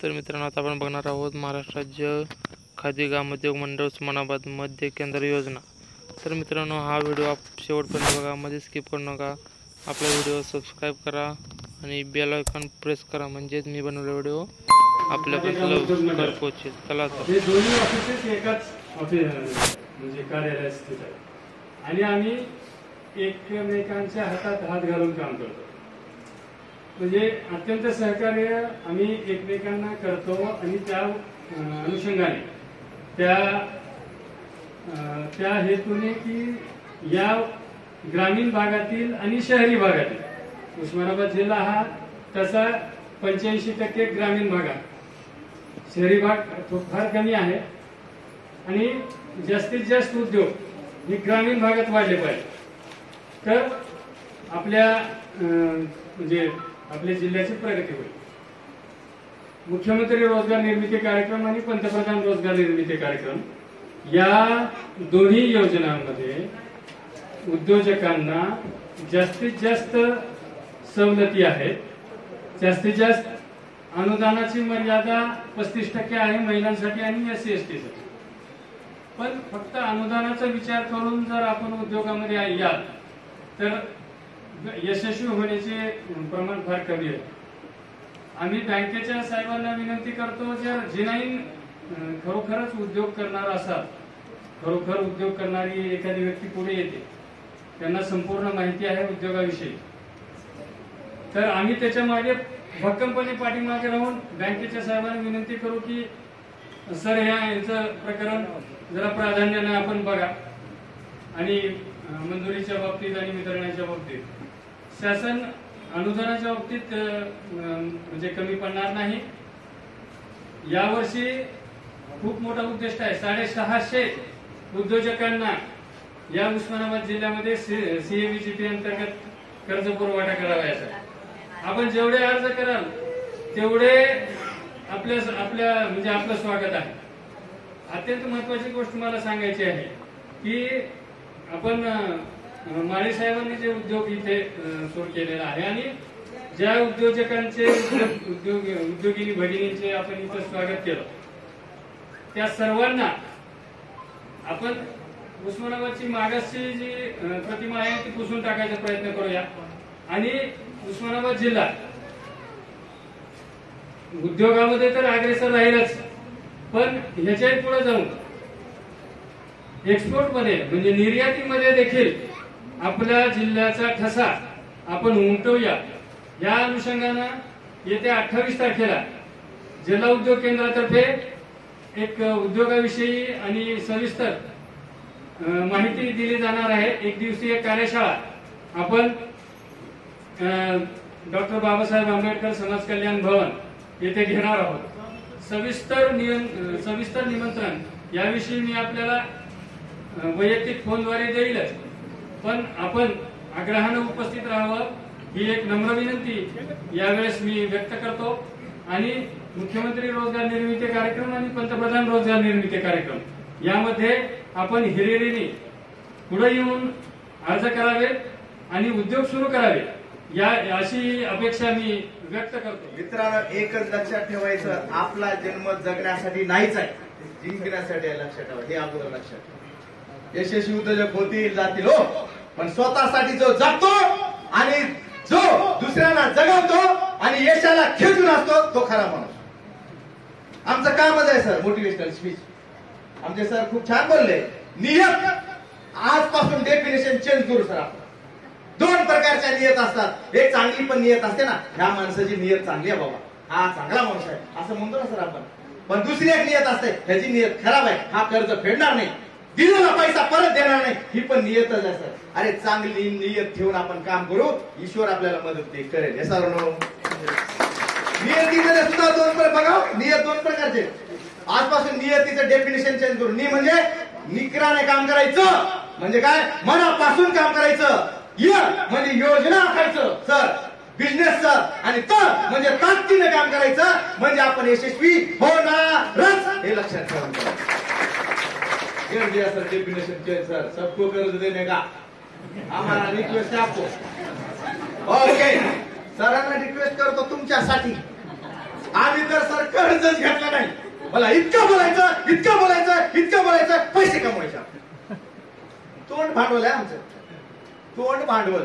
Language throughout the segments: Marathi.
तर मित्रांनो, आता आपण बघणार आहोत महाराष्ट्र राज्य खादी ग्रामोद्योग मंडळ उस्मानाबाद मध्य केंद्र योजना। तर मित्रांनो, हा व्हिडिओ आप शेवटपर्यंत बघा, मध्ये स्किप करू नका। आपला व्हिडिओ सबस्क्राइब करा आणि बेल आयकॉन प्रेस करा, म्हणजे मी बनवलेला व्हिडिओ आपल्यापर्यंत लवकर पोहोचेल। चला तर हे दोन्ही ऑफिसेस एकाच ऑफिस म्हणजे कार्यालयात स्थित आहेत आणि आम्ही एकमेकांच्या हातात हात घालून काम करतो। म्हणजे अत्यंत सहकार्य आम्ही एकमेकांना करतो आणि त्या अनुषंगाने त्या हेतूने की या ग्रामीण भागातील आणि शहरी भागातील उस्मानाबाद जिल्हा हा तसा 85% ग्रामीण भागात, शहरी भाग फार कमी आहे आणि जास्तीत जास्त उद्योग हे ग्रामीण भागात वाढले पाहिजे, तर आपल्या म्हणजे आपल्या जिल्ह्याची प्रगती होईल। मुख्यमंत्री रोजगार निर्मिती कार्यक्रम आणि पंतप्रधान रोजगार निर्मिती कार्यक्रम या दोन्ही योजनांमध्ये उद्योजकांना जास्तीत जास्त सवलती आहेत। जास्तीत जास्त अनुदानाची मर्यादा 35% आहे महिलांसाठी आणि SC ST साठी। पण फक्त अनुदानाचा विचार करून जर आपण उद्योगामध्ये याल तर यशस्वी होण्याचे प्रमाण फार कमी आहे। आम्ही बँकेच्या साहेबांना विनंती करतो, जर जिनाईन खरोखरच उद्योग करणार असाल, खरोखर उद्योग करणारी एखादी व्यक्ती पुढे येते, त्यांना संपूर्ण माहिती आहे उद्योगाविषयी, तर आम्ही त्याच्या मागे भक्कमपणे पाठीमागे राहून बँकेच्या साहेबांना विनंती करू की सर यांचं प्रकरण जरा प्राधान्याने आपण बघा आणि मंजुरीच्या बाबतीत आणि वितरणाच्या बाबतीत शासन अनुदानाच्या बाबतीत म्हणजे कमी पडणार नाही। यावर्षी खूप मोठा उद्दिष्ट आहे, 650 उद्योजकांना या उस्मानाबाद जिल्ह्यामध्ये CAVGP अंतर्गत कर्ज पुरवठा करावायचा। आपण जेवढे अर्ज कराल तेवढे आपल्या म्हणजे आपलं स्वागत आहे। अत्यंत महत्वाची गोष्ट मला सांगायची आहे की आपण माळी साहेबांनी जे उद्योग इथे सुरू केलेला आहे आणि ज्या उद्योजकांचे उद्योगिनी भगिनींचे आपण इथं स्वागत केलं, त्या सर्वांना आपण उस्मानाबादची मागासची जी प्रतिमा आहे ती पुसून टाकायचा प्रयत्न करूया आणि उस्मानाबाद जिल्हा उद्योगामध्ये तर अग्रेसर राहीलच, पण ह्याच्याही पुढे जाऊन एक्सपोर्ट मध्ये म्हणजे निर्यातीमध्ये देखील आपल्या जिल्ह्याचा ठसा आपण उमटवूया। या अनुषंगाने येत्या 28 तारखेला जिल्हा उद्योग केंद्रातर्फे एक उद्योगाविषयी आणि सविस्तर माहिती दिली जाणार आहे। एक दिवसीय कार्यशाळा आपण डॉक्टर बाबासाहेब आंबेडकर समाज कल्याण भवन येथे घेणार आहोत। सविस्तर निमंत्रण याविषयी मी आपल्याला वैयक्तिक फोनद्वारे देईलच, पण आपण आग्रहाने उपस्थित राहावं ही एक नम्र विनंती यावेळेस मी व्यक्त करतो। आणि मुख्यमंत्री रोजगार निर्मिती कार्यक्रम आणि पंतप्रधान रोजगार निर्मिती कार्यक्रम यामध्ये आपण हिरिरीने पुढे येऊन अर्ज करावेत आणि उद्योग सुरू करावे या अशी अपेक्षा मी व्यक्त करतो। मित्रांनो, एकच लक्षात ठेवायचं, आपला जन्म जगण्यासाठी नाहीच आहे, जिंकण्यासाठी आहे, लक्षात ठेवा। हे अगोदर लक्षात ठेवा। यशस्वी उद्योजक होतील जातील हो, पण स्वतःसाठी जो जगतो आणि जो दुसऱ्यांना जगवतो आणि यशाला खेचून असतो तो खरा माणूस। आमचं कामच आहे सर मोटिवेशनल स्पीच। आमचे सर खूप छान बोलले, नियत आजपासून डेफिनेशन चेंज करू सर। आपण 2 प्रकारच्या नियत असतात, एक चांगली पण नियत असते ना, ह्या माणसाची नियत चांगली आहे बाबा, हा चांगला माणूस आहे असं म्हणतो ना सर आपण, पण दुसरी एक नियत असते, ह्याची नियत खराब आहे, हा कर्ज फेडणार नाही, दिलेला पैसा परत देणार नाही, ही पण नियतच आहे सर। अरे चांगली नियत ठेवून आपण काम करू, ईश्वर आपल्याला मदत करेल। हे सर्व नियतीमध्ये सुद्धा 2 बघा, नियत 2 प्रकारचे। आजपासून नियतीचं डेफिनेशन चेंज करू। नि म्हणजे निकराने काम करायचं, म्हणजे काय, मनापासून काम करायचं। म्हणजे योजना आखायचं सर, बिझनेस सर, आणि तर म्हणजे ताकदीने काम करायचं, म्हणजे आपण यशस्वी होणारच, हे लक्षात ठेवा। सर डेफिनेशन चेंज सर, सबको कर्ज देने का हमारा रिक्वेस्ट है आपको। ओके, सरांना रिक्वेस्ट करतो तुमच्यासाठी, आम्ही तर सर कर्जच घेतलं नाही. मला इतकं बोलायचं, इतकं बोलायचं, इतकं बोलायचं, पैसे कमवायचे. तोंड भांडवल आहे आमचं, तोंड भांडवल.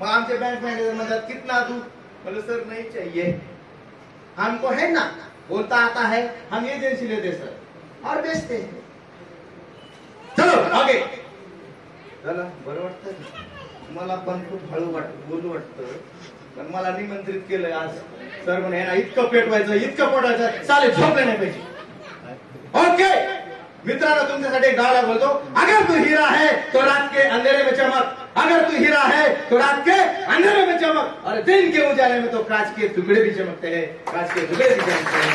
मग आमचे बँक मॅनेजर म्हणतात कितना तू, बोले सर नहीं चाहिए, हमको है ना, बोलता आता है, हम एजेंसी लेते सर और बेचते हैं. चलो आगे. चला बरं वाटतं, मला पण खूप हळू बोलू वाटतं, पण मला निमंत्रित केलंय आज. सर म्हणे ना इतकं पेटवायचं, इतकं पोटायचं, चालेल झोपले नाही पाहिजे. ओके मित्रांनो, तुमच्यासाठी एक डायलॉग बोलतो. अगर तू हीरा है तो रात के अंधेरे में चमक, अगर तू हीरा है तो रात के अंधेरे में चमक, और दिन के उजाले में तो कांच के टुकड़े भी चमकते हैं, कांच के टुकड़े भी चमकते हैं.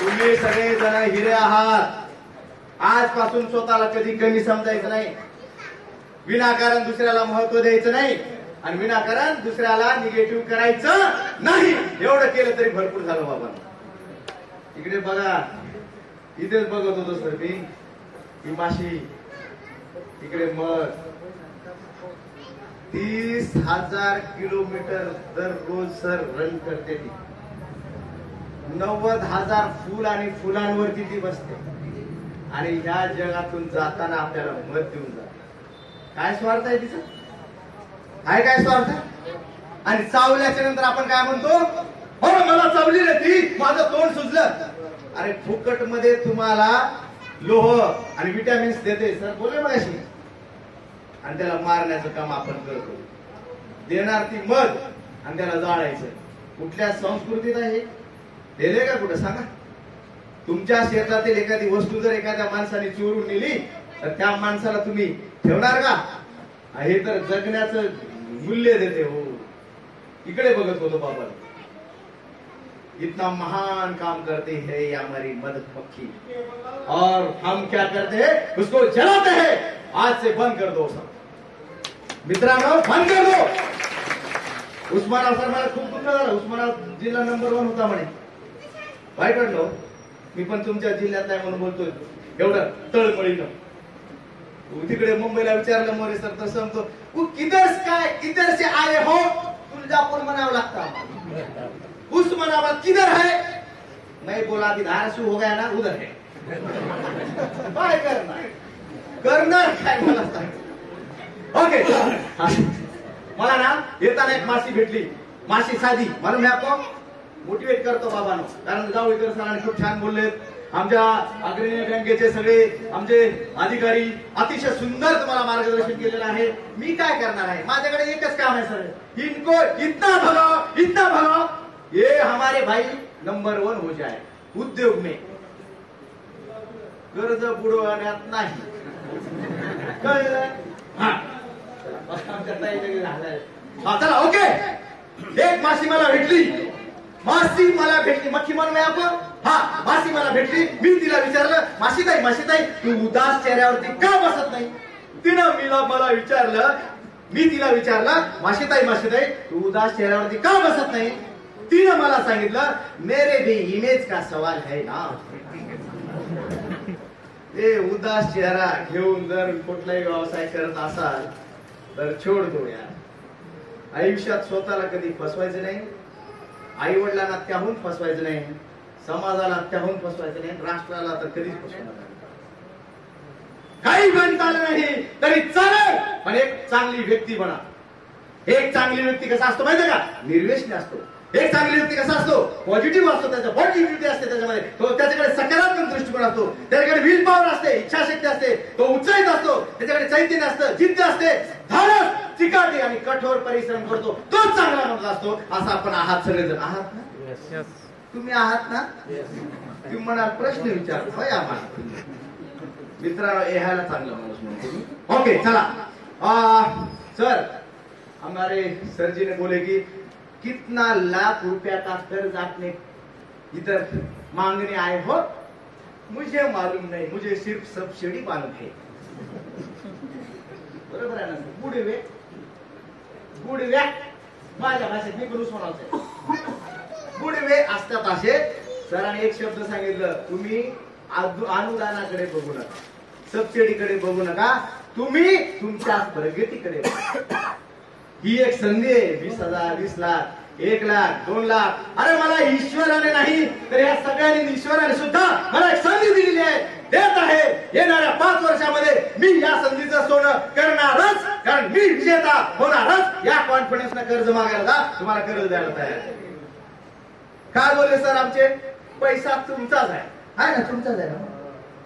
तुम्ही सगळे जण हिरे आहात. आजपासून स्वतःला कधी कमी समजायचं नाही, विनाकारण दुसऱ्याला महत्व द्यायचं नाही, आणि विनाकारण दुसऱ्याला निगेटिव्ह करायचं नाही. एवढं केलं तरी भरपूर झालं बाबा. इकडे बघा, इथेच बघत होतो सर मी, ही माशी, इकडे मध. 30,000 किलोमीटर दररोज सर रन करते ती. 90,000 फुल आणि फुलांवरती ती बसते, आणि ह्या जगातून जाताना आपल्याला मध देऊन जाते. काय स्वार्थ आहे तिचा, आहे काय स्वार्थ? आणि चावल्याच्या नंतर आपण काय म्हणतो, हो मला चावली रे ती, माझं तोंड सुजलं. अरे फुकट मध्ये तुम्हाला लोह आणि विटॅमिन्स देते सर, बोलले मगाशी, आणि त्याला मारण्याचं काम आपण करतो. देणार ती मध आणि त्याला जाळायचं. कुठल्या संस्कृतीत आहे दिले का कुठं सांगा? तुमच्या शेतातील एखादी वस्तू जर एखाद्या माणसाने चोरून नेली तर त्या माणसाला तुम्ही ठेवणार का? हे तर जगण्याचं मूल्य देते. हो इकडे बघत होतो बाबा, इतना महान काम करते हैं ये हमारी मधुमक्खी, और हम क्या करते हैं, उसको जलाते हैं. आज से बंद कर दो सब मित्रांनो, बंद कर दो. उस्मानाबाद सर मला खूप दुःख झालं. उस्मानाबाद जिल्हा नंबर 1 होता म्हणे. वाईट वाटलं. मी पण तुमच्या जिल्ह्यात आहे म्हणून बोलतोय एवढं तळमळीनं. तिकडे मुंबईला विचारलं मोरे सर तर सांगतो, किधर से आए हो, तुळजापूर म्हणावं लागतं. उस्मानाबाद किधर है, मैं बोला अभी धाराशिव हो गया ना, उधर है. काय करणार काय मला सांग. ओके मला ना येताना एक मासी भेटली, मासी साधी, म्हणून मी आपण मोटिवेट करतो बाबांनो, कारण जावळीकर सरांनी खूप छान बोललेत. आमच्या अग्रणी बँकेचे सगळे आमचे अधिकारी अतिशय सुंदर तुम्हाला मार्गदर्शन केलेलं आहे. मी काय करणार आहे, माझ्याकडे एकच काम आहे सर, इनको इतना भलो ये हमारे भाई नंबर 1 हो जाए उद्योग में, कर्ज बुडवण्यात नाही. कळलं? चला ओके. एक मासी मला भेटली, मक्खी म्हणून आपण, हा मासी मला भेटली. मी तिला विचारलं, मासीताई तू उदास चेहऱ्यावरती का बसत नाही? तिनं मला विचारलं, मी तिला विचारलं, मासीताई तू उदास चेहऱ्यावरती का बसत नाही? तिनं मला सांगितलं, मेरे भी इमेज का सवाल है ना. ते उदास चेहरा घेऊन जर कुठलाही व्यवसाय करत असाल तर छोड दो यार. आयुष्यात स्वतःला कधी फसवायचं नाही, आई वडिलांना त्याहून फसवायचं नाही, समाजाला त्याहून फसवायचं नाही, राष्ट्राला तर कधीच फसवायचं नाही. काही बनता आलं नाही तरी चालेल, पण एक चांगली व्यक्ती बना. एक चांगली व्यक्ती कसा असतो माहितीये का? निर्व्यसनी असतो. एक चांगली व्यक्ती कसा असतो? पॉझिटिव्ह असतो. त्याचा पॉझिटिव्हिटी असते त्याच्यामध्ये, तो त्याच्याकडे सकारात्मक दृष्टिकोन असतो, त्याच्याकडे विल पॉवर असते, इच्छाशक्ती असते, तो उत्साहित असतो, त्याच्याकडे चैतन्य असतं, जिद्द असते, धाडस, चिकाटी आणि कठोर परिश्रम करतो, तोच चांगला माणूस असतो. असं आपण आहात सगळेजण. आहात ना? तुम्ही आहात ना? तुम्ही मला प्रश्न विचारतो आम्हाला मित्रांनो, ह्याला चांगला माणूस म्हणतो. ओके चला सर, हमारे सर जी ने बोले कि कितना लाख रुपया का कर्ज आपने इधर मांगने आए हो? मुझे मालूम नहीं, मुझे सिर्फ सब्सिडी मालूम है. बरोबर आहे ना? गुडवे माझ्या भाषेत मी करूच म्हणायचं, गुडवे असतात असे. सरांनी एक शब्द सांगितलं, तुम्ही अनुदानाकडे बघू नका, सबसिडीकडे बघू नका, तुम्ही तुमच्या प्रगतीकडे बघा. ही एक संधी आहे. 20,000 20 लाख 1 लाख 2 लाख, अरे मला ईश्वराने नाही तर या सगळ्यांनी ईश्वराने सुद्धा मला एक संधी दिलेली आहे, देत आहे. येणाऱ्या 5 वर्षामध्ये मी या संधीचं सोनं करणारच, कारण मी विजेता होणारच. या कॉन्फिडन्सनं कर्ज मागायला जा, तुम्हाला कर्ज द्यायला तयार. काय बोलले सर आमचे? पैसा तुमचाच आहे ना, तुमचाच आहे ना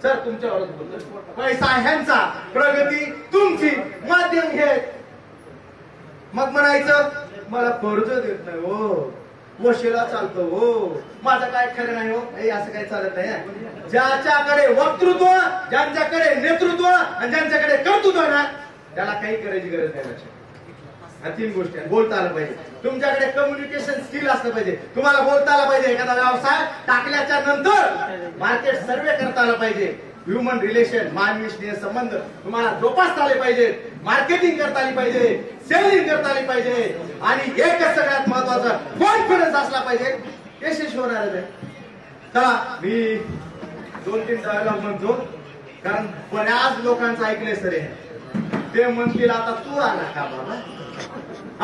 सर, तुमच्यावरच बोलतो. पैसा ह्यांचा, प्रगती तुमची, माध्यम हे. मग म्हणायचं मला कर्ज देत नाही हो, वशिला चालतो हो, माझं काय खरं नाही हो, असं काय चालत नाही. ज्याच्याकडे वक्तृत्व, ज्यांच्याकडे नेतृत्व आणि ज्यांच्याकडे कर्तृत्व ना, त्याला काही करायची गरज नाही. लक्षात, ह्या 3 गोष्टी. बोलता आलं पाहिजे, तुमच्याकडे कम्युनिकेशन स्किल असलं पाहिजे, तुम्हाला बोलता आलं पाहिजे, एखादा व्यवसाय टाकल्याच्या नंतर मार्केट सर्वे करता आलं पाहिजे, ह्युमन रिलेशन, मानवी स्नेह संबंध तुम्हाला जोपासता आले पाहिजे, मार्केटिंग करता आली पाहिजे, सेलिंग करता आली पाहिजे, आणि एकच सगळ्यात महत्वाचा कॉन्फिडन्स असला पाहिजे. यशस्वी होणार आहे. चला मी 2-3 डायलॉग म्हणतो, कारण बऱ्याच लोकांचं ऐकलंय सर, ते म्हणतील आता तू आला का बाबा,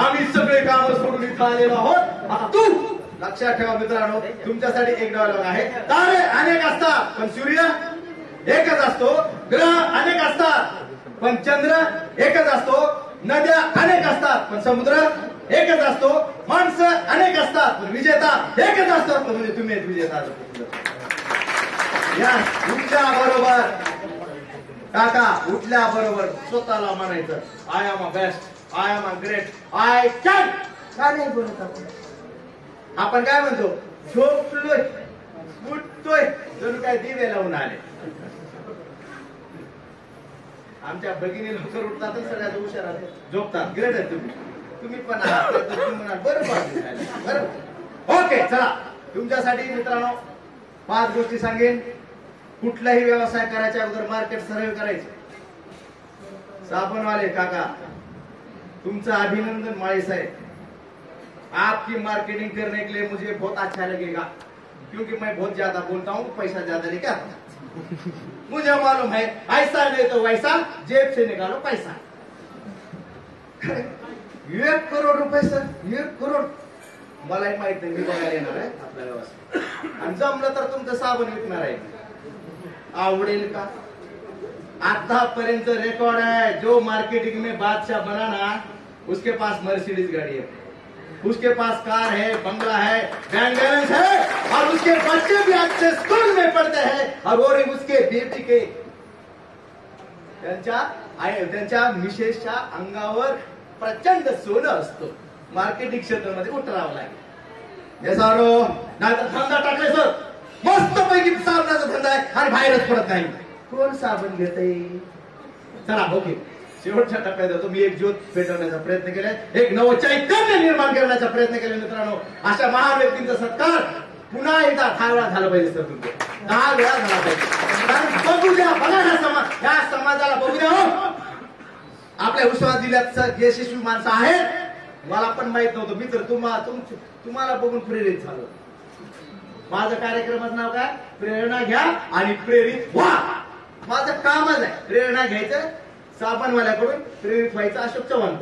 आम्ही सगळे काम सोडून इथं आलेलो आहोत, आता तू. लक्षात ठेवा मित्रांनो, तुमच्यासाठी एक डायलॉग आहे. तारे अनेक असतात पण सूर्य एकच असतो, ग्रह अनेक असतात पण चंद्र एकच असतो, नद्या अनेक असतात पण समुद्र एकच असतो, माणसं अनेक असतात पण विजेता एकच असतो. म्हणजे तुम्ही विजेता. या उठल्या बरोबर काका, उठल्या बरोबर स्वतःला म्हणायचं I am a best, I am a great, I can. काय नाही बोलत आपण काय म्हणतो? झोपलोय, उठतोय, जणू काय दिवे लावून आले. आमच्या भगिनी लवकर उठतात, सगळ्यात हुशार झोपतात. ग्रेट आहे तुम्ही, तुम्ही पण बरोबर. ओके, चला तुमच्यासाठी मित्रांनो 5 गोष्टी सांगेन. कुठलाही व्यवसाय करायच्या अगोदर मार्केट सर्वे करायचं. साबणवाले काका, तुमचं अभिनंदन माळी साहेब, आपकी मार्केटिंग करने के लिए मुझे बहुत अच्छा लगेगा, क्योंकि मैं बहुत ज्यादा बोलता हूँ, पैसा ज्यादा लेकर मुझे मालूम है, ऐसा नहीं तो वैसा, जेब से निकालो पैसा. 1 करोड रुपये सर, 1 करोड. मलाही माहित नाही, मी बघायला येणार आहे आपला व्यवसाय, आणि जमलं तर तुमचं साबण विकणार आहे. आवडेल का? आतापर्यंत रेकॉर्ड है, जो मार्केटिंग में बादशाह बना ना, उसके पास मर्सिडीज गाड़ी है, उसके पास कार है, बंगला है, बैंक बैलेंस है, और उसके बच्चे भी अच्छे स्कूल में पढ़ते हैं, और उसके बेटी के त्यांच्या मिसेसच्या अंगावर प्रचंड सोनं असतो. मार्केटिंग क्षेत्रामध्ये उतरावं लागेल. नाही तर धंदा टाकले सर, मस्त पैकी साबणाचा धंदा आहे आणि बाहेरच पडत नाही. कोण साबण घेतय? चला ओके, शेवटच्या टप्प्यात येतो. मी एक ज्योत पेटवण्याचा प्रयत्न केलाय, एक नव चैतन्य निर्माण करण्याचा प्रयत्न केला. मित्रांनो, अशा महान व्यक्तींचा सत्कार पुन्हा एकदा 10 वेळा झाला पाहिजे सर, तुमचं 10 वेळा झाला पाहिजे. कारण बघू द्या, बघा ना समाज, या समाजाला बघू द्या हो. आपल्या विश्वास जिल्ह्यात यशस्वी माणसं आहेत, मला पण माहित नव्हतं. मी तर तुम्हाला बघून प्रेरित झालो. माझं कार्यक्रमाचं नाव काय? प्रेरणा घ्या आणि प्रेरित व्हा. माझं कामच आहे प्रेरणा घ्यायचं, साबणवाल्याकडून प्रेरित व्हायचं, अशोक चव्हाण.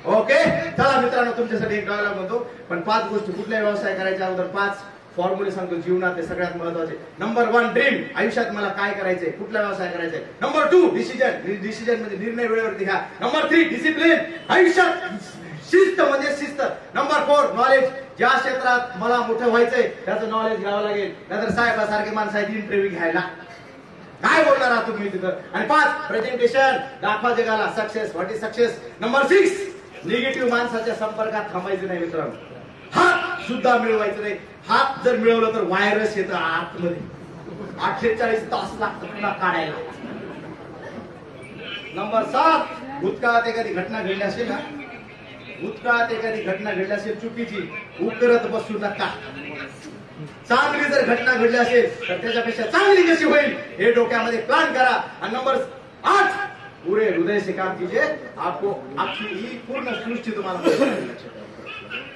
ओके, चला मित्रांनो, तुमच्यासाठी एक डायलॉग म्हणतो, पण 5 गोष्टी कुठल्या व्यवसाय करायच्या अगोदर 5 फॉर्म्युले सांगतो जीवनात, ते सगळ्यात महत्वाचे. नंबर 1 ड्रीम, आयुष्यात मला काय करायचंय, कुठला व्यवसाय करायचाय. नंबर 2 डिसिजन म्हणजे निर्णय वेळेवरती घ्या. नंबर 3 डिसिप्लिन, आयुष्यात शिस्त म्हणजे शिस्त. नंबर 4 नॉलेज, ज्या क्षेत्रात मला मोठं व्हायचंय त्याचं नॉलेज घ्यावं लागेल, नाहीतर साहेबासारखे माणसं आहेत इंटरव्ह्यू घ्यायला, काय बोलणार आहात तुम्ही तिथं. आणि 5 प्रेझेंटेशन, दाखवा जगाला success, what is success. Number 6 negative माणसाच्या संपर्कात थांबायचं नाही मित्रांनो, हात सुद्धा मिळवायचं नाही. हात जर मिळवलं तर व्हायरस येतं आतमध्ये, 48 तास लागतं पुन्हा काढायला. नंबर 7 भूतकाळात एखादी घटना घडली असेल ना, भूतकाळात एखादी घटना घडली असेल चुकीची, उकरत बसू नका. चांगली जर घटना घडली असेल तर त्याच्यापेक्षा चांगली कशी होईल हे डोक्यामध्ये प्लॅन करा. आणि नंबर 8 पुरे हृदय से काम कीजिए, आपको आपकी ही पूर्ण सृष्टी तुम्हाला मिळेल.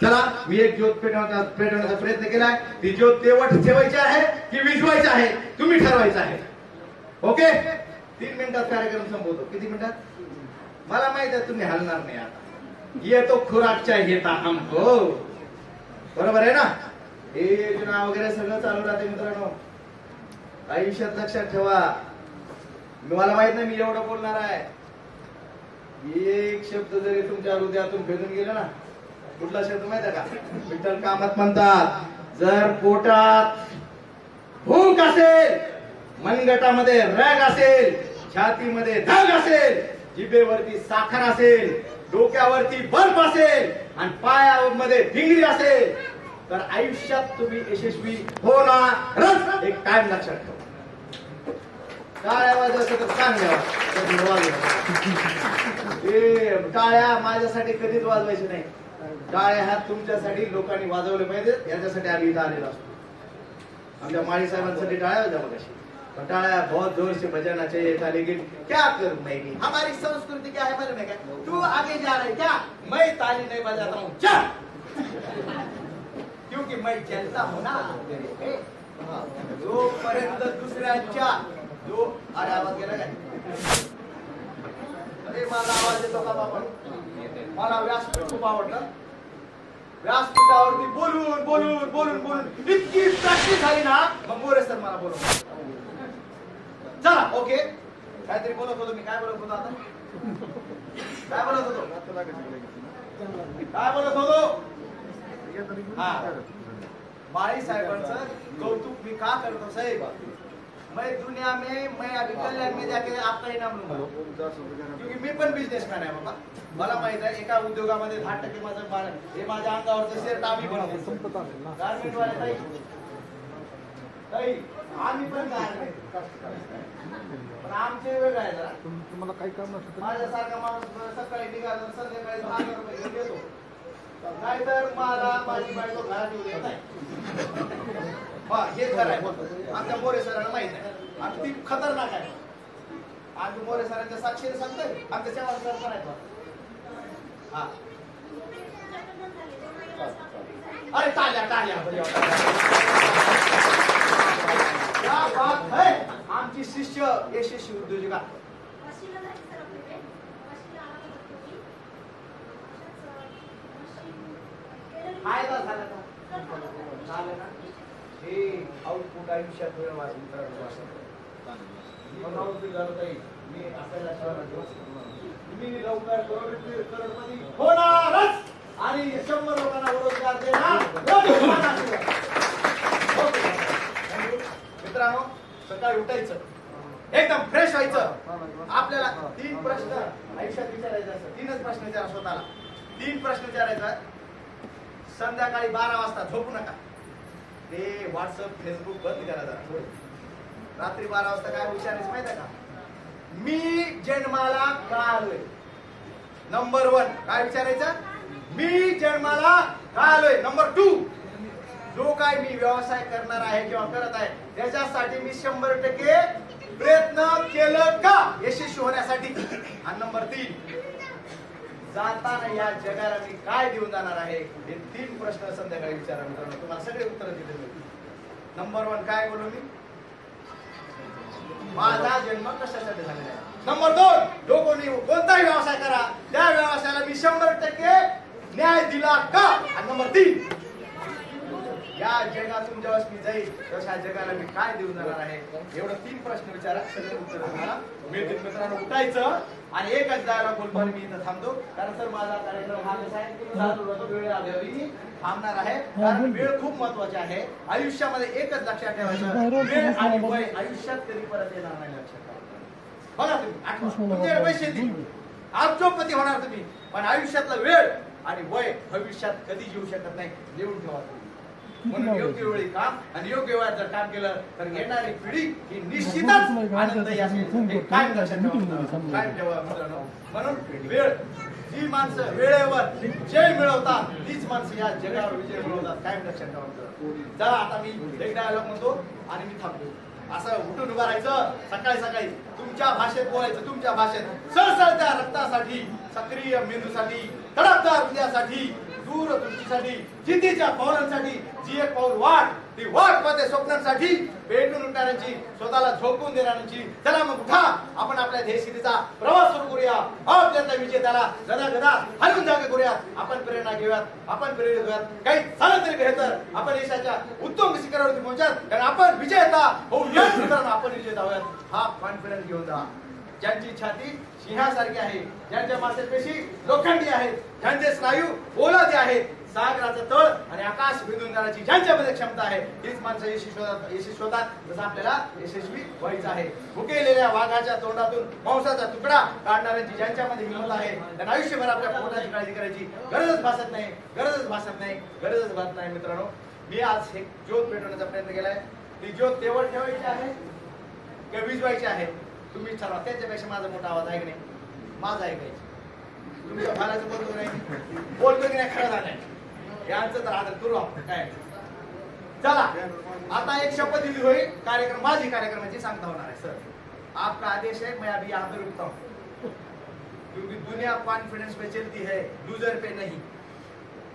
चला, मी एक ज्योत पेटवण्याचा प्रयत्न केलाय. ती ज्योत तेवट ठेवायची आहे की विझवायची आहे, तुम्ही ठरवायचं आहे. ओके, 3 मिनिटात कार्यक्रम संपवतो. किती मिनिटात? मला माहित आहे तुम्ही हलणार नाही आता. ये तो खुराक चाहिए था हमको. बरोबर आहे ना. हे योजना वगैरे सगळं चालू राहते मित्रांनो. आयुष्यात लक्षात ठेवा. मला माहित नाही मी एवढं बोलणार आहे. एक शब्द जरी तुमच्या हृदयातून भेदून गेला ना. कुठला शब्द माहिती आहे का? विठ्ठल कामात म्हणतात, जर पोटात भूक असेल, मनगटामध्ये रग असेल, छातीमध्ये धग असेल, जिभेवरती साखर असेल, डोक्यावरती बर्फ असेल आणि पायामध्ये भिंगरी असेल, तर आयुष्यात तुम्ही यशस्वी होणार. एक कायम लक्षात ठेवा. टाळ्या वाजवायचं तर चांगल्या टाळ्या माझ्यासाठी कधीच वाजवायची नाही. टाळ्या ह्या तुमच्यासाठी लोकांनी वाजवले पाहिजेत, याच्यासाठी आम्ही इथं आलेलो असतो. आमच्या माळी साहेबांसाठी टाळ्या होत्या मगाशी. टाळ्या बहुत जोर से बजाना चाहिए था, लेकिन क्या करूं मैं भी. हमारी संस्कृति क्या है मालूम है क्या? तू आगे जा रहा है क्या, मैं ताली नहीं बजाता हूँ, चल. क्योंकि मैं चलता हूँ ना. जोपर्यंत दुसऱ्यांच्या जो अरे आवाज गेला काय? अरे माझा आवाज येतो का बाबा? मला व्यासपीठ खूप आवडतं. व्यासपीठावरती बोलून बोलून बोलून बोलून इतकी प्रॅक्टिस झाली ना, मग मोरे सर मला बोलव. चला ओके. काहीतरी बोलत होतो मी. काय बोलत होतो आता? काय बोलत होतो? काय बोलत होतो? हा, माळी साहेबांचं कौतुक मी का करतो साहेब? मैं दुनिया में, मैं अभी कल्याण में जाके आपका ही नाम लूंगा, क्योंकि मी पण बिझनेसमॅन आहे बाबा. मला माहित आहे एका उद्योगामध्ये 10% माझं हे माझ्या अंगावरचं शेअर आम्ही बनवतो. गारमेंट वाले ताई ताई आम्ही पण गारमेंट, पण आमचे वेगळं आहे जरा. तुम्हाला काही काम नसतं माझ्यासारखा माणूस सकाळी निघाला संध्याकाळी 1000 रुपये घेऊन येतो. नाहीतर मला माझी बायको घरात येऊ देत नाही. हे खरं आहे. आमच्या मोरे सरांना माहित आहे आणि ती खतरनाक आहे. आम्ही मोरे सरांच्या साक्षीने सांगतोय. आमच्या चव्हाण सर पण आहेत. हा, अरे टाळ्या टाळ्या. क्या बात है. आमची शिष्य यशस्वी उद्योजिका. फायदा झाला का? झालं ना. हे आउटपुट आयुष्यात मी असायला मी लवकर करोडपती होणारच आणि 100 लोकांना रोजगार देणार. मित्रांनो, सकाळी उठायचं, एकदम फ्रेश व्हायचं. आपल्याला 3 प्रश्न आयुष्यात विचारायचे असतात. 3च प्रश्न विचारा स्वतःला. 3 प्रश्न विचारायचा. संध्याकाळी 12 वाजता झोपू नका. ते व्हॉट्सअप फेसबुक बंद करा जरा. रात्री 12 वाजता काय विचारायचं माहिती आहे का? मी जन्माला का आलोय. नंबर 1 काय विचारायचं? मी जन्माला का आलोय. नंबर 2 जो काय मी व्यवसाय करणार आहे किंवा करत आहे त्याच्यासाठी मी 100% प्रयत्न केलं का यशस्वी होण्यासाठी. आणि नंबर 3 जाताना या जगाला मी काय देऊन जाणार आहे. हे 3 प्रश्न संध्याकाळी विचारा मित्रांनो. तुम्हाला सगळे उत्तर तिथे मिळतील. नंबर 1 काय बोलू मी? माझा जन्म कशासाठी झालेला आहे. नंबर 2 जो कोणी कोणताही व्यवसाय करा त्या व्यवसायाला मी 100% न्याय दिला का. आणि नंबर 3 या जगातून जेव्हा मी जाईल तशा जगाला मी काय देऊन जाणार आहे. एवढं 3 प्रश्न विचारा, सगळे उत्तर तुम्हाला मिळतील. मित्रांनो, उठायचं आणि एकच डायलॉग बोलतो आणि मी इथं थांबतो. कारण सर माझा कार्यक्रम हा कसा आहे, वेळ आल्यावर थांबणार आहे. कारण वेळ खूप महत्वाची आहे आयुष्यामध्ये. एकच लक्षात ठेवायचं, वेळ आणि वय आयुष्यात कधी परत येणार नाही. लक्षात ठेवा. बघा तुम्ही आठवा, तुमच्याकडे पैसे येतील, अब्जोपती होणार तुम्ही, पण आयुष्यातला वेळ आणि वय भविष्यात कधी येऊ शकत नाही. लिहून ठेवा तुम्ही. म्हणून योग्य वेळी काम आणि योग्य वेळात जर काम केलं तर येणारी पिढी ही निश्चितच आनंदी असेल. काय लक्षात ठेवा, काय ठेवा मित्रांनो. म्हणून वेळ, जी माणसं वेळेवर जय मिळवतात तीच माणसं या जगावर विजय मिळवतात. काय लक्षात ठेवा मित्रांनो. चला आता मी एक डायलॉग म्हणतो आणि मी थांबतो. असं उठून उभं राहायचं. सकाळी सकाळी तुमच्या भाषेत बोलायचं. तुमच्या भाषेत सळसळत्या रक्तासाठी, सक्रिय मेंदूसाठी, तडकदार हृदयासाठी, दूरदृष्टीसाठी, जिद्दीच्या पावलांसाठी, जी एक पाऊल वाट ती वाट पाहते स्वप्नांसाठी, पेटून उठणाऱ्यांची, स्वतःला झोकून देणाऱ्यांची. चला मग उठा, आपण आपल्या ध्येयसिद्धीचा प्रवास सुरू करूया. आपल्या विजेत्याला गदा गदा हलवून जागे करूयात. आपण प्रेरणा घेऊयात, आपण प्रेरित होऊयात. काही झालं तरी बेहतर, आपण यशाच्या उत्तम शिखरावरती पोहोचात, कारण आपण विजेता होऊयात मित्रांनो, आपण विजेता होऊयात. हा कॉन्फिडन्स घेऊन जा. ज्यांची छाती सिंहासारखी आहे, ज्यांच्या मांसपेशी लोखंडी आहेत, ज्यांचे स्नायू पोलादी आहेत, सागराचं तळ आणि आकाश भेदून जाण्याची ज्यांच्यामध्ये क्षमता आहे, तीच माणसं यशस्वी होतात. जसं आपल्याला यशस्वी व्हायचं आहे. भुकेलेल्या वाघाच्या तोंडातून मांसाचा तुकडा काढणाऱ्यांची ज्यांच्यामध्ये हिंमत आहे, त्यांना आयुष्यभर आपल्या पोटाची काळजी करायची गरजच भासत नाही, गरजच भासत नाही, गरजच भासत नाही. मित्रांनो, मी आज एक ज्योत पेटवण्याचा प्रयत्न केलाय. ती ज्योत तेवढ ठेवायची आहे किंवा विजवायची आहे, तुम्ही ठरवा. त्यांच्यापेक्षा माझा मोठा आवाज आहे की नाही, माझा ऐकायचं. तुमच्या भालाचं बोलतो नाही, बोलतो की नाही खरं झालंय यांचं तर आता करू आपण काय. चला, आता एक शपथ दिली होईल. कार्यक्रम माझी कार्यक्रमाची सांगता होणार आहे. सर, आपका आदेश है, मैं अभी यहाँ पे रुकता हूँ, क्योंकि दुनिया कॉन्फिडेंस पे चलती है, लूजर पे नहीं.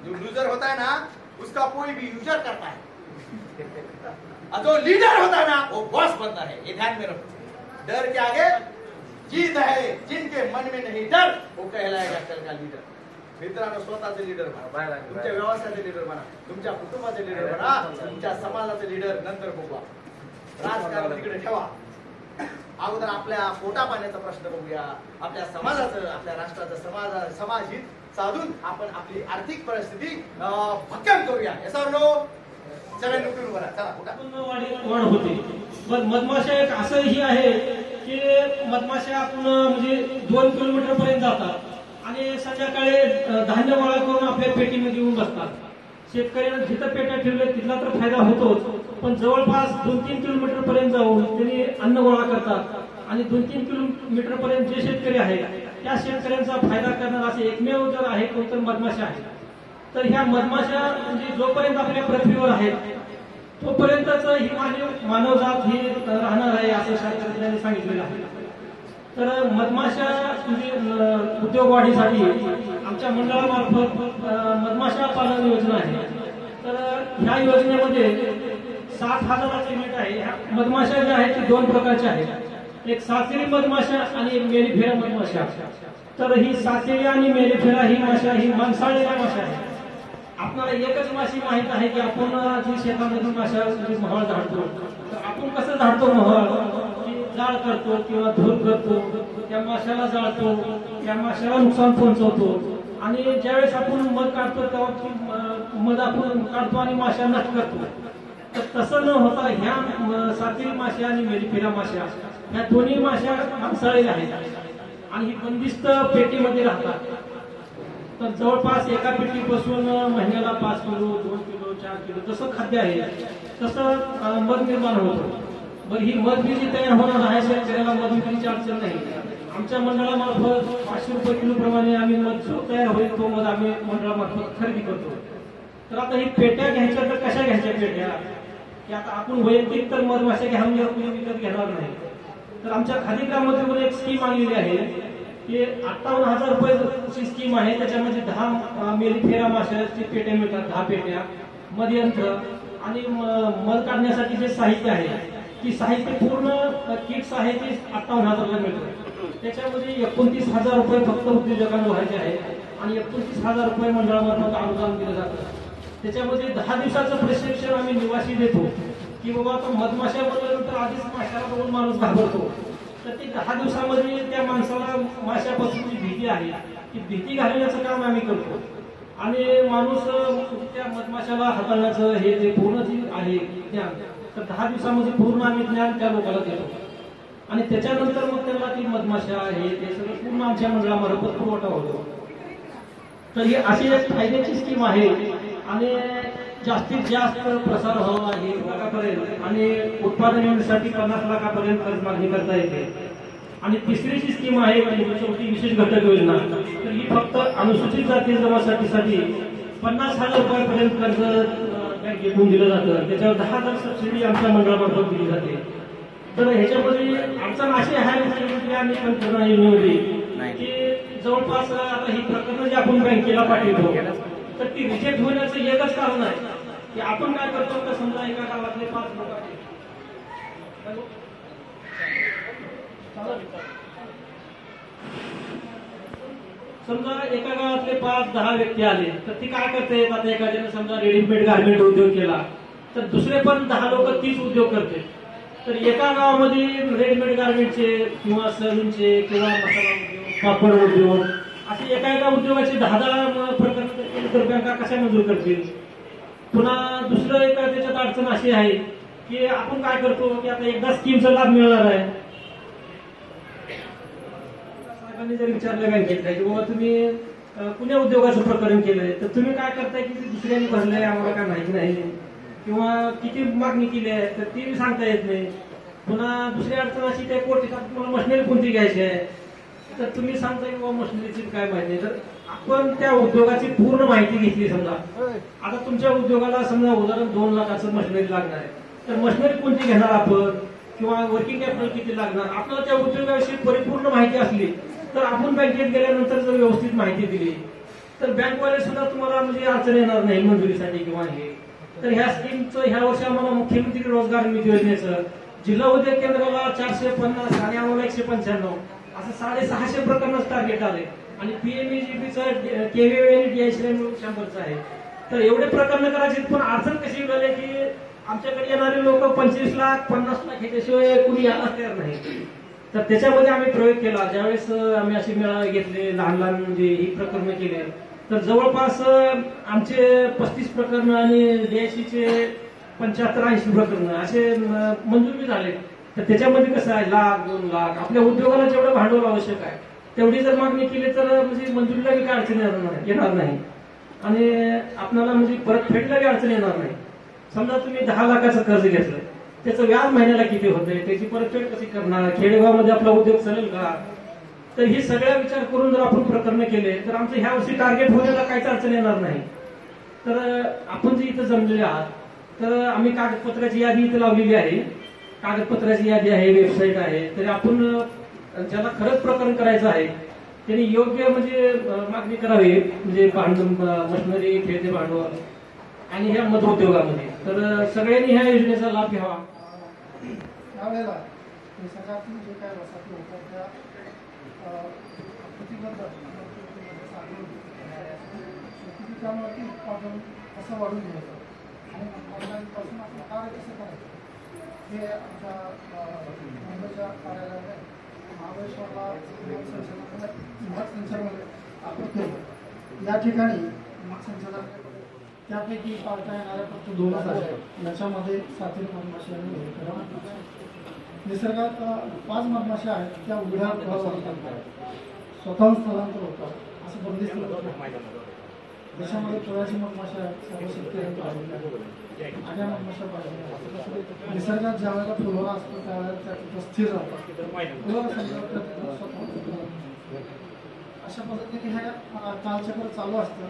जो लूजर होता है ना, उसका कोई भी यूजर करता है, और जो लीडर होता है ना, वो बॉस बनता है. ये ध्यान में रखो. डर के आगे जीत है. जिनके मन में नहीं डर, वो कहलाएगा कल का लीडर. मित्रांनो, स्वतःचे लीडर बना, तुमच्या व्यवसायाचे लीडर बना, तुमच्या कुटुंबाचे लीडर बना, तुमच्या समाजाचे लीडर नंतर बघूया. राजकारण तिकडे ठेवा. अगोदर आपल्या पोटा पाण्याचा प्रश्न बघूया, आपल्या समाजाचं, आपल्या राष्ट्राचं समाजहित साधून आपण आपली आर्थिक परिस्थिती भक्कम करूया. याच्यावर नो सगळ्यांनी उठून बघा. चला उठा. वाढ होते. पण मधमाशा एक असंही आहे की मधमाशा आपण म्हणजे 2 किलोमीटर पर्यंत जातात आणि संध्याकाळी धान्य गोळा करून आपल्या पेटीमध्ये येऊन बसतात. शेतकऱ्यांना जिथं पेट्या ठेवल्या तिथला तर फायदा होतोच, पण जवळपास 2-3 किलोमीटर पर्यंत जाऊन त्यांनी अन्न गोळा करतात आणि 2-3 किलोमीटर पर्यंत जे शेतकरी आहेत त्या शेतकऱ्यांचा फायदा करणारा असे एकमेव जर आहे कोणतं मधमाशा आहे. तर ह्या मधमाशा म्हणजे जोपर्यंत आपल्या पृथ्वीवर आहेत तोपर्यंतच ही मानवजात ही राहणार आहे असं शास्त्रज्ञांनी सांगितलेलं आहे. तर मधमाशा म्हणजे उद्योग वाढीसाठी आमच्या मंडळामार्फत मधमाशा पालन योजना आहे. तर ह्या योजनेमध्ये 60,000चं लिमिट आहे. ह्या मधमाशा ज्या आहेत ते 2 प्रकारच्या आहेत, एक सातेरी मधमाशा आणि एक मेलिफेरा मधमाशा. तर ही सातेरी आणि मेलिफेरा ही माशा ही मांसाळलेल्या माशा आहे. आपल्याला एकच माशी माहित आहे की आपण जी शेतामधून माशा महळ झाडतो, तर आपण कसं झाडतो महळ, जाळ करतो किंवा धूर करतो, त्या माशाला जाळतो, त्या माशाला नुकसान पोहोचवतो आणि ज्यावेळेस आपण मध काढतो तेव्हा मध आपण काढतो आणि माशा नष्ट करतो. तर तसं न होता ह्या सातेरी माशा आणि मेलिफेरा माशा ह्या दोन्ही माशा मांसाळलेल्या आहेत आणि ही बंदिस्त पेटीमध्ये राहतात. तर जवळपास एका पेटीपासून महिन्याला 5 किलो 2 किलो 4 किलो जसं खाद्य आहे तसं मध निर्माण होतं. बरं, ही मध जी तयार होणार आहे शेतकऱ्याला मध विक्रीची अडचण नाही. आमच्या मंडळामार्फत 500 रुपये किलो प्रमाणे आम्ही मध जो तयार होईल तो मध आम्ही मंडळामार्फत खरेदी करतो. तर आता ही पेट्या घ्यायच्या तर कशा घ्यायच्या पेट्या, की आता आपण वैयक्तिक तर मधमाशा घ्यावून विकत घेणार नाही. तर आमच्या खादी ग्राममध्ये एक स्कीम आणलेली आहे की 58,000 रुपयाची स्कीम आहे. त्याच्यामध्ये 10 मेलिफेरा माशाची पेट्या मिळतात, 10 पेट्या, मधयंत्र आणि मध काढण्यासाठी जे साहित्य आहे ती साहित्य पूर्ण किट्स आहे ती 58,000ला मिळतं. त्याच्यामध्ये 29,000 रुपये फक्त उद्योजकांना भरायचे आहे आणि 29,000 रुपये मंडळामार्फत अनुदान दिलं जातं. त्याच्यामध्ये 10 दिवसाचं प्रशिक्षण आम्ही निवासी देतो की बाबा आता मधमाशा बनल्यानंतर आधीच माशाला बघून माणूस घाबरतो. तर ती 10 दिवसामध्ये त्या माणसाला माशापासून जी भीती आहे ती भीती घालवण्याचं काम आम्ही करतो आणि माणूस त्या मधमाशाला हाताळण्याचं हे जे पूर्ण जे आहे ज्ञान, तर 10 दिवसामध्ये पूर्ण आम्ही ज्ञान त्या लोकांना देतो आणि त्याच्यानंतर मग त्यांना ती मधमाशा आहे ते सगळं पूर्ण आमच्या मंडळामार्फत पुरवठा होतो. तर ही अशी एक फायद्याची स्कीम आहे आणि जास्तीत जास्त प्रसार व्हावा हे लाखापर्यंत आणि उत्पादन येण्यासाठी 50 लाखापर्यंत कर्ज मागणी करता येते. आणि तिसरी जी स्कीम आहे चौथी विशेष घटक योजना, तर ही फक्त अनुसूचित जाती जमातीसाठी 50,000 रुपयापर्यंत कर्ज बँकेतून दिलं जातं. त्याच्यावर 10,000 सबसिडी आमच्या मंडळामार्फत दिली जाते. तर ह्याच्यामध्ये अडचण अशी आहे आम्ही कल्पना योजनेमध्ये की जवळपास आता ही प्रकरणं जी आपण बँकेला पाठवतो तर ती रिजेक्ट होण्याचं एकच कारण आहे की आपण काय करतो तर समजा एका समजा एका गावातले 5-10 व्यक्ती आले तर ती काय करते, आता एखाद्याने समजा रेडीमेड गार्मेंट उद्योग केला तर दुसरे पण 10 लोक तीच उद्योग करते. तर एका गावामध्ये रेडीमेड गार्मेंटचे किंवा सलूनचे किंवा मसाला उद्योग, कापड उद्योग असे एका उद्योगाचे 10 प्रकार तर बँका कशा मंजूर करतील. पुन्हा दुसरं एक त्याच्यात अडचण अशी आहे की आपण काय करतो की आता एकदा स्कीमचा लाभ मिळणार आहे. साहेबांनी जर विचारलं बँकेतल्या की बाबा तुम्ही कुण्या उद्योगाचं प्रकरण केलंय तर तुम्ही काय करताय की ते दुसऱ्याने भरलंय आम्हाला काय माहिती नाही किंवा किती मागणी केली आहे तर ती सांगता येत नाही. पुन्हा दुसरी अडचण अशी त्या कोर्टात तुम्हाला मशिनरी कोणती घ्यायची आहे तर तुम्ही सांगताय की बाबा मशिनरीची काय माहिती नाही. तर आपण त्या उद्योगाची पूर्ण माहिती घेतली. समजा आता तुमच्या उद्योगाला समजा उदाहरण 2 लाखाचं मशिनरी लागणार आहे तर मशिनरी कोणती घेणार आपण किंवा वर्किंग कॅपिटल किती लागणार, आपल्याला त्या उद्योगाविषयी परिपूर्ण माहिती असली तर आपण बँकेत गेल्यानंतर जर व्यवस्थित माहिती दिली तर बँकवाले सुद्धा तुम्हाला म्हणजे अडचण येणार नाही मंजुरीसाठी किंवा हे. तर ह्या स्कीमचं ह्या वर्षी आम्हाला मुख्यमंत्री रोजगार निर्मिती योजनेचं जिल्हा उद्योग केंद्राला 450 आणि आम्हाला 195 असं 650 प्रकरणाचं टार्गेट आले आणि पीएमईजीपीचं केव्हीए आणि डीआयसीला मिळून 100चं आहे. तर एवढे प्रकरण करायचे पण अडचण कशी झाली की आमच्याकडे येणारे लोक 25 लाख 50 लाख ह्याच्याशिवाय कुणी यायला तयार नाही. तर त्याच्यामध्ये आम्ही प्रयोग केला. ज्यावेळेस आम्ही असे मेळावे घेतले लहान लहान म्हणजे ही प्रकरण केले तर जवळपास आमचे 35 प्रकरण आणि डीआयसीचे 75-80 प्रकरण असे मंजूर झाले. तर त्याच्यामध्ये कसं आहे 1,00,000-2 लाख आपल्या उद्योगाला जेवढं भांडवल आवश्यक आहे तेवढी जर मागणी केली तर म्हणजे मंजुरीला बी काय अडचण येणार नाही आणि आपल्याला म्हणजे परतफेडला बी अडचण येणार नाही. समजा तुम्ही 10 लाखाचं कर्ज घेतलं त्याचं व्याज महिन्याला किती होतंय, त्याची परतफेड कशी करणार, खेडेगावामध्ये आपला उद्योग चालेल का. तर ही सगळ्या विचार करून जर आपण प्रकरण केले तर आमचं ह्या वर्षी टार्गेट होण्याला काहीच अडचण येणार नाही. तर आपण जे इथं जमलेले आहात तर आम्ही कागदपत्राची यादी इथं लावलेली आहे. कागदपत्राची यादी आहे, वेबसाईट आहे. तरी आपण ज्याला खरंच प्रकरण करायचं आहे त्यांनी योग्य म्हणजे मागणी करावी म्हणजे मशिनरी, खेळते भांडवल आणि ह्या मध उद्योगामध्ये. तर सगळ्यांनी ह्या योजनेचा लाभ घ्यावा. त्यावेळेला निसर्गातील जे काय वसाहती होतात त्या प्रतिबद्ध शेती पिकांवरती उत्पादन कसं वाढून घ्यायचं आणि ऑनलाईनपासून आपलं कार्य कसं करायचं हे आमच्या मुंबईच्या कार्यालयाने महाबळेश्वरला मध संचालनालय आपण केलं. या ठिकाणी मध संचालनालय त्यापैकी पाळता येणाऱ्या फक्त 2च आहेत. याच्यामध्ये सातील मधमाशी आणि निसर्गात 5 मधमाशा आहेत त्या उघड्या स्वतःहून स्थलांतर होतात असं बंदिस्त. देशामध्ये पोळ्याची मधमाशा आहेत, सर्व शेतकऱ्यांच्या आड्या मधमाशा पाहिजे. निसर्गात ज्या वेळेला फुलोरा असतो त्यावेळेला त्या तिथं स्थिर राहतात. फुलोरा अशा पद्धतीने हे कालचक्र चालू असतं.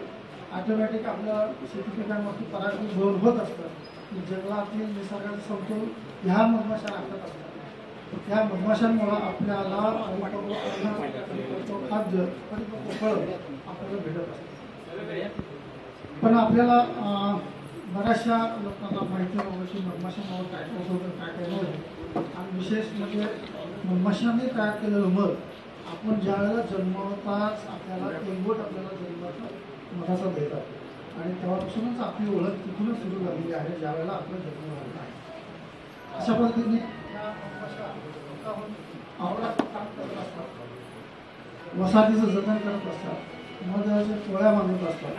ऑटोमॅटिक आपल्या शेती पिकांवरती परागीभवन होत असतं. जंगलातील निसर्गाचा समतोल ह्या मधमाशा राखत असतात. त्या मधमाशांमुळे आपल्याला खाद्य फळ आपल्याला भेटत असतं. पण आपल्याला बऱ्याचशा लोकांना माहिती व्हावी मधमाशांमुळे काय काय होतं काय काय नाही. आणि विशेष म्हणजे मधमाशांनी तयार केलेलं मध आपण ज्या वेळेला जन्मताच आपल्याला एकवट आपल्याला जन्माचा मधाचा देतात आणि तेव्हापासूनच आपली ओळख तिथूनच सुरू झालेली आहे ज्या वेळेला आपला जन्म झालेला आहे. अशा पद्धतीने या मधमाशा आवडाचं काम करत असतात, वसाहतीचं जतन करत असतात, मधाच्या पोळ्या बांधत असतात.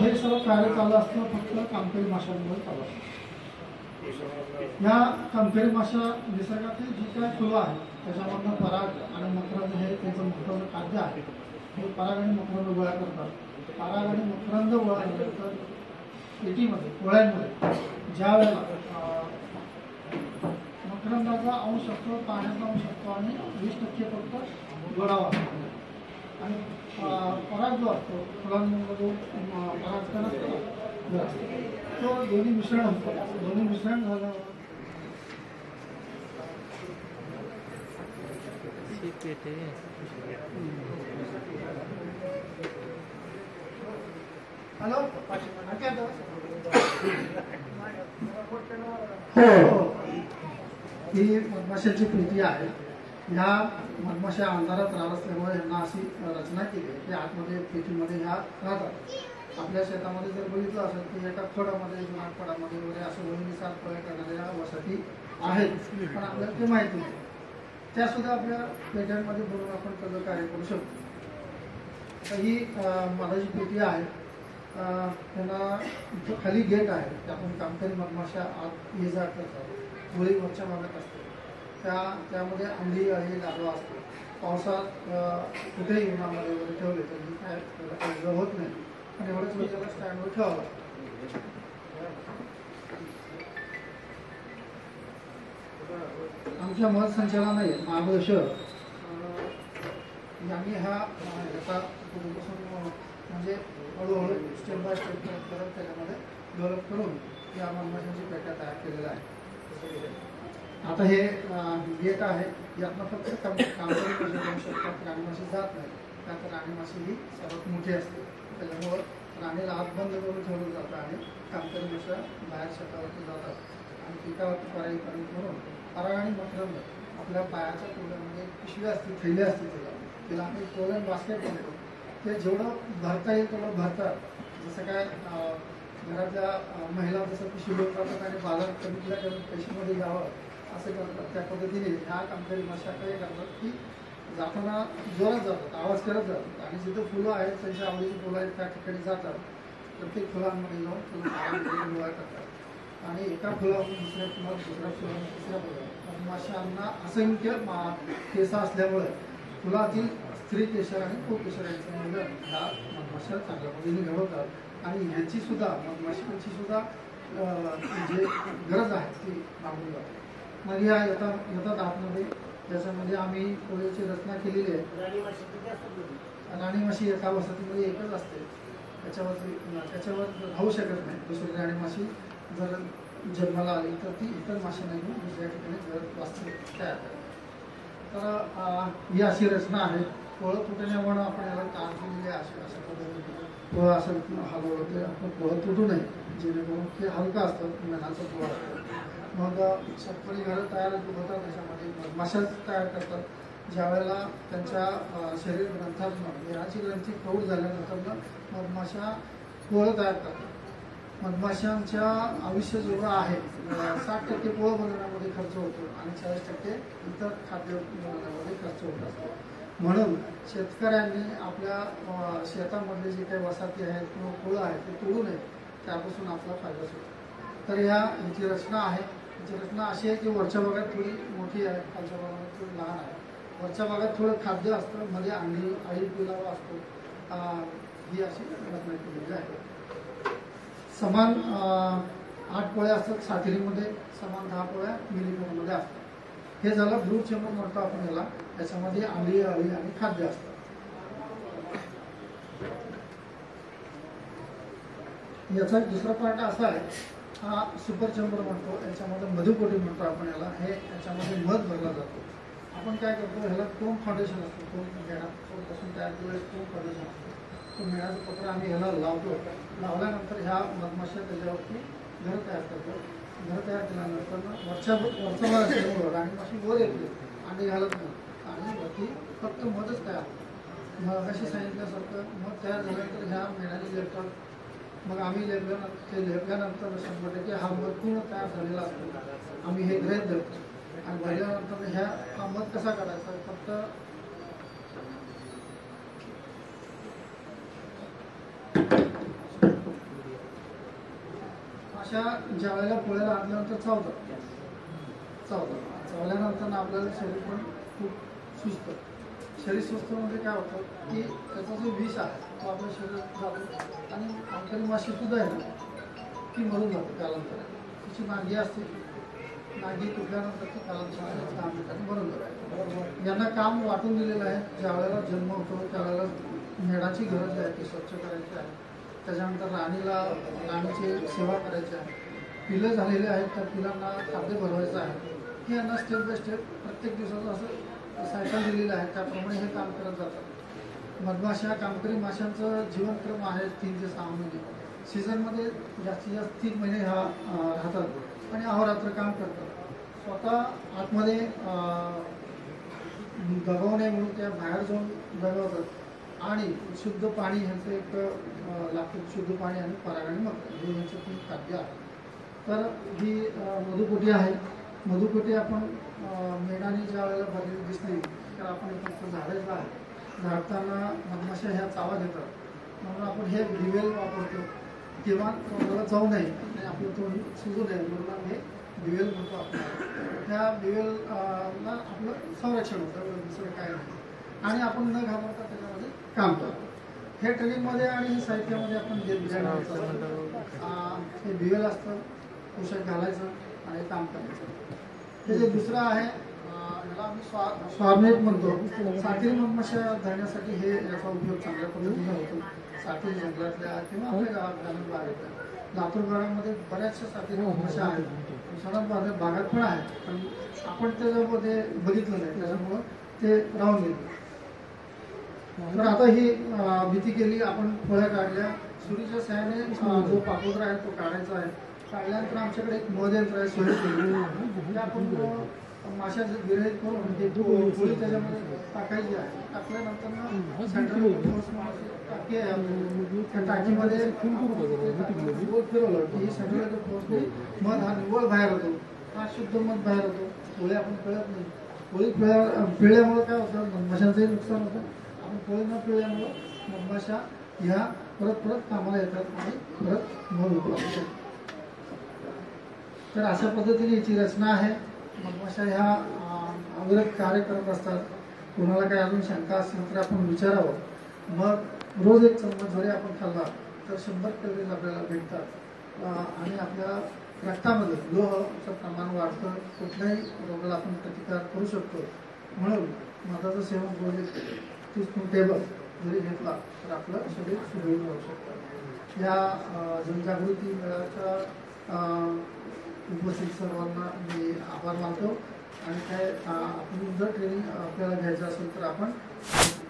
हे सर्व कार्य चालू असतं फक्त कामकरी माशांमुळे चालू असतं. ह्या कामकरी माशा निसर्गातील जी काय फुलं आहेत त्याच्यामधनं पराग आणि मकरंद हे त्यांचं महत्त्वाचं खाद्य आहे. हे पराग आणि मकरंद गोळा करतात. पराग आणि मकरंद गोळा केल्यानंतर पेटीमध्ये पोळ्यांमध्ये ज्या वेळेला मकरंदाचा अंश असतो, पाण्याचा अंश असतो आणि 20% फक्त गोडावा असतो आणि पराग जो असतो फुलांमध्ये जो परागकण असतो तो दोन्ही मिश्रण होतो. दोन्ही मिश्रण झाल्यावर हॅलो हो ही मधमाशांची पेटी आहे. ह्या मधमाशा अंधारात राहत असल्यामुळे यांना अशी रचना केली आहे की आतमध्ये पेटीमध्ये ह्या राहतात. आपल्या शेतामध्ये जर बघितलं असेल की एका फळामध्ये जुना फळामध्ये वगैरे असं वहिनीसार फळ करणाऱ्या वसाहती आहेत, पण आपल्याला ते माहिती नाही. त्या सुद्धा आपल्या पेट्यांमध्ये भरून आपण त्याचं कार्य करू शकतो. तर ही मधाची पेटी आहे. त्यांना इथं खाली गेट आहे, त्यातून कामकरी मधमाशा आत ये जा करतात. गोळी वरच्या भागात असते, त्यामध्ये अंडी अळी लार्वा असतो. पावसात कुठेही उन्हामध्ये वगैरे ठेवले तर ही काय त्याला काही होत नाही, आणि एवढंच मी त्याला स्टँडवर ठेवावं लागतं. आमच्या मध संचालनालय महाबळेश्वर यांनी हा याचा पूर्वीपासून म्हणजे हळूहळू स्टेप बाय स्टेप करत त्याच्यामध्ये डेव्हलप करून या मधमाशांची पेट्या तयार केलेल्या आहे. आता हे गेट आहे, यातनं फक्त कामकरी मासे जाऊ शकतात, राणी माशी जात नाही. त्यात राणी माशी ही सर्वात मोठी असते, त्याच्यामुळं राणीला आत बंद करून ठेवलं जातं आणि कामकरी माशा बाहेर शेतावरती जातात आणि पिकावरती परागीकरण करून पराग आणि मकरंद आपल्या पायाच्या पोल्यामध्ये पिशवी असते, थैली असते, तिला आम्ही पोलन बास्केट म्हणतो. ते जेवढं भरता येईल तेवढं भरतात. जसं काय घरातल्या महिला जसं पिशवी घेऊन जातात आणि बाजार कमीतल्या कमी पैशामध्ये यावं असं करतात, त्या पद्धतीने ह्या कामकरी माशा काय करतात की जाताना जोरात जातात, आवाज करत जातात, आणि जिथं फुलं आहेत, त्यांच्या आवडीची फुलं आहेत, त्या ठिकाणी जातात. प्रत्येक फुलांमध्ये जाऊन फुलं गोळा करतात आणि एका फुलावरून दुसऱ्या फुलात, दुसऱ्या फुलावरून तिसऱ्या फुलावर. मधमाशांना असंख्य केस असल्यामुळे फुलातील स्त्री केशर आणि पुरुषकेशर यांचं मिलन ह्या मधमाशा चांगल्या पद्धतीने घडवतात. आणि ह्याची सुद्धा मधमाशांची सुद्धा जे गरज आहे ती भागवली जाते. मग या येतात आतमध्ये, त्याच्यामध्ये आम्ही पोळीची रचना केलेली आहे. राणी माशी एका वसाहतीमध्ये एकच असते, त्याच्यावर राहू शकत नाही. दुसरी राणी माशी जर जन्माला आली तर ती इतर माशांना घेऊन दुसऱ्या ठिकाणी घर वास्तव तयार करते. तर ही अशी रचना आहे. पोळं तुटण्यामुळे आपण याला ताण केलेली आहे. अशा पद्धतीने पोळं असं हलवलं ते आपण पोळं तुटू नये, जेणेकरून ते हलका असतं, मेणाचं पोळं असतं. मग शेतकरी घरं तयार होतात, त्याच्यामध्ये मधमाशा तयार करतात. ज्या वेळेला त्यांच्या शरीर ग्रंथातून मेणाची ग्रंथी प्रौढ झाल्यानंतर मधमाशा पोळं तयार करतात. मधमाशांच्या आयुष्य जेवढं आहे 60% पोळं बनवण्यामध्ये खर्च होतो आणि 40% इतर खाद्य बनवण्यामध्ये खर्च होत असतो. म्हणून शेतकऱ्यांनी आपल्या शेतामधले जे काही वसाहती आहेत किंवा पोळं आहेत ते तोडू नये, त्यापासून आपला फायदाच होतो. तर ह्याची रचना आहे. ह्याची रचना अशी आहे की वरच्या भागात थोडी मोठी आहे, खालच्या भागात थोडी लहान आहे. वरच्या भागात थोडं खाद्य असतं, मध्ये अंडी अळी पिलावा असतो. ही अशी रचना केलेली आहे. समान 8 पोळ्या असतात साखरेमध्ये, समान 10 पोळ्या मिलीमीटरमध्ये असतात. हे झालं ब्रूड चेंबर म्हणतो आपण याला. त्याच्यामध्ये अंडी अळी आणि खाद्य असतं. याचा दुसरा पार्ट असा आहे, हा सुपर चेंबर म्हणतो, याच्यामध्ये मधुकोटी म्हणतो आपण याला. हे याच्यामध्ये मध भरला जातो. आपण काय करतो, ह्याला कोंब फाउंडेशन असतो, कोंब मेणापासून तयार केलेलं कोंब फाउंडेशन असतो. तो मेणाचं पत्र आम्ही ह्याला लावतो. लावल्यानंतर ह्या मधमाशा त्याच्यावरती घर तयार करतो. घर तयार केल्यानंतर वरचा भाग असल्यामुळं राणी माशी वर येते, अंडी घालत नाही आणि वरती फक्त मधच तयार होतं. मग अशी सांगितल्यासारखं मध तयार झाल्यानंतर ह्या मेणाने लेपतात. मग आम्ही लेपल्यानंतर 100% हा मध पूर्ण तयार झालेला असतो. आम्ही हे गृहीत धरतो आणि भरल्यानंतर हा मध कसा काढायचा, फक्त अशा ज्या वेळेला पोळ्याला आणल्यानंतर चावल्यानंतर आपल्याला शरीर पण खूप सुचतं. शरीर सुस्त म्हणजे काय होतं की त्याचा जो विष आहे तो आपल्या शरीरात जातो आणि कामकरी माशी सुद्धा आहे ना ती मरून जाते कालांतराने. तिची नागी असते, नागी तुटल्यानंतर ती कालांतराने काम ठिकाणी मरून जाते. यांना काम वाटून दिलेलं आहे. ज्या वेळेला जन्म होतो त्यावेळेला मेणाची गरज आहे, ती स्वच्छ करायची आहे. त्याच्यानंतर राणीची सेवा करायची आहे. पिलं झालेले आहेत, त्या पिलांना खाद्य भरवायचं आहे. हे यांना स्टेप बाय स्टेप प्रत्येक दिवसाचं असं सायकल दिलेलं आहे, त्याप्रमाणे हे काम करत जातात. मधमाशा कामकरी माशांचं जीवनक्रम आहे 3 ते 6 महिने. सीझनमध्ये जास्तीत जास्त 3 महिने हा राहतात आणि अहोरात्र काम करतात. स्वतः आतमध्ये दबाव नाही म्हणून त्या बाहेर जाऊन दबावतात आणि शुद्ध पाणी ह्यांचं एक लागतं. शुद्ध पाणी आणि पराग आणि मग हे ह्यांचं 3 खाद्य आहे. तर ही मधुकोटी आहे. मधुकोटी आपण मेणाने ज्या वेळेला भरलेली दिसली तर आपण फक्त झाडायचं आहे. झाडताना मधमाशा ह्या चावा देतात म्हणून आपण हे दिवेल वापरतो. किंवा तोंडाला जाऊ नये आणि आपलं तोंड सुजू नये म्हणून हे दिवेल म्हणतो आपण. त्या दिवेलला आपलं संरक्षण होतं, दुसरं काय नाही. आणि आपण न घाबरता त्याच्यामध्ये काम करतो. हे ट्रेनिंगमध्ये आणि साहित्यामध्ये आपण हे दिवेल असतं, पोशाख घालायचं आणि काम करायचं. हे जे दुसरं आहे याला आम्ही स्वारनेट म्हणतो. साथीरी मधमाशा धरण्यासाठी हे याचा उपयोग चांगल्या पद्धतीने होतो. साथीरी जंगलातल्या किंवा आपल्या गावात ग्रामीण भागातल्या लातूर गावामध्ये बऱ्याचशा साथीरी मधमाशा आहेत. सणात भागात पण आहेत, पण आपण त्याच्यामध्ये बघितलं नाही, त्याच्यामुळं ते राहून गेले. तर आता ही भीती केली, आपण फळ्या काढल्या. सुरीच्या सहाय्याने जो पापुद्रा आहे तो काढायचा आहे. काढल्यानंतर आमच्याकडे एक मध यंत्र आहे, सोय केली. आपण माशाचं गिरहित करून हे पोळी त्याच्यामध्ये टाकायची आहे. टाकल्यानंतर सेंट्रल टाकी आहे, त्या टाकीमध्ये गोल फिरवलं की सेंट्रल फोर्सने मध हा निव्वळ बाहेर होतो. हा शुद्ध मध बाहेर होतो. पोळी आपण पिळत नाही. पोळी पिळल्यामुळे काय होतं, मधमाशांचंही नुकसान होतं. आपण पोळी न पिळल्यामुळं मधमाशा ह्या परत कामाला येतात आणि परत मध उपलब्ध. तर अशा पद्धतीने याची रचना आहे. मधमाशा ह्या अविरत कार्य करत असतात. कोणाला काही अजून शंका असेल तर आपण विचारावं. मग रोज एक चम्मच जरी आपण खाल्ला तर 100 कॅलरीज आपल्याला भेटतात आणि आपल्या रक्तामध्ये लोहाचं प्रमाण वाढतं. कुठल्याही रोगाला आपण प्रतिकार करू शकतो. म्हणून मधाचं सेवन रोज 30 टेबल जरी घेतला तर आपलं शरीर सुदृढ राहू शकतं. या जनजागृती मेळाव्याच्या उपस्थित सर्वांना मी आभार मानतो. आणि काय आपण जर ट्रेनिंग आपल्याला घ्यायचं असेल तर आपण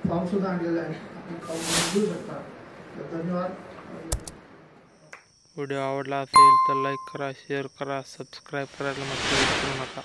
फॉर्म सुद्धा आणलेला आहे, आपण फॉर्म घेऊ शकता. धन्यवाद. व्हिडिओ आवडला असेल तर लाईक करा, शेअर करा, सबस्क्राईब करायला मात्र विसरू नका.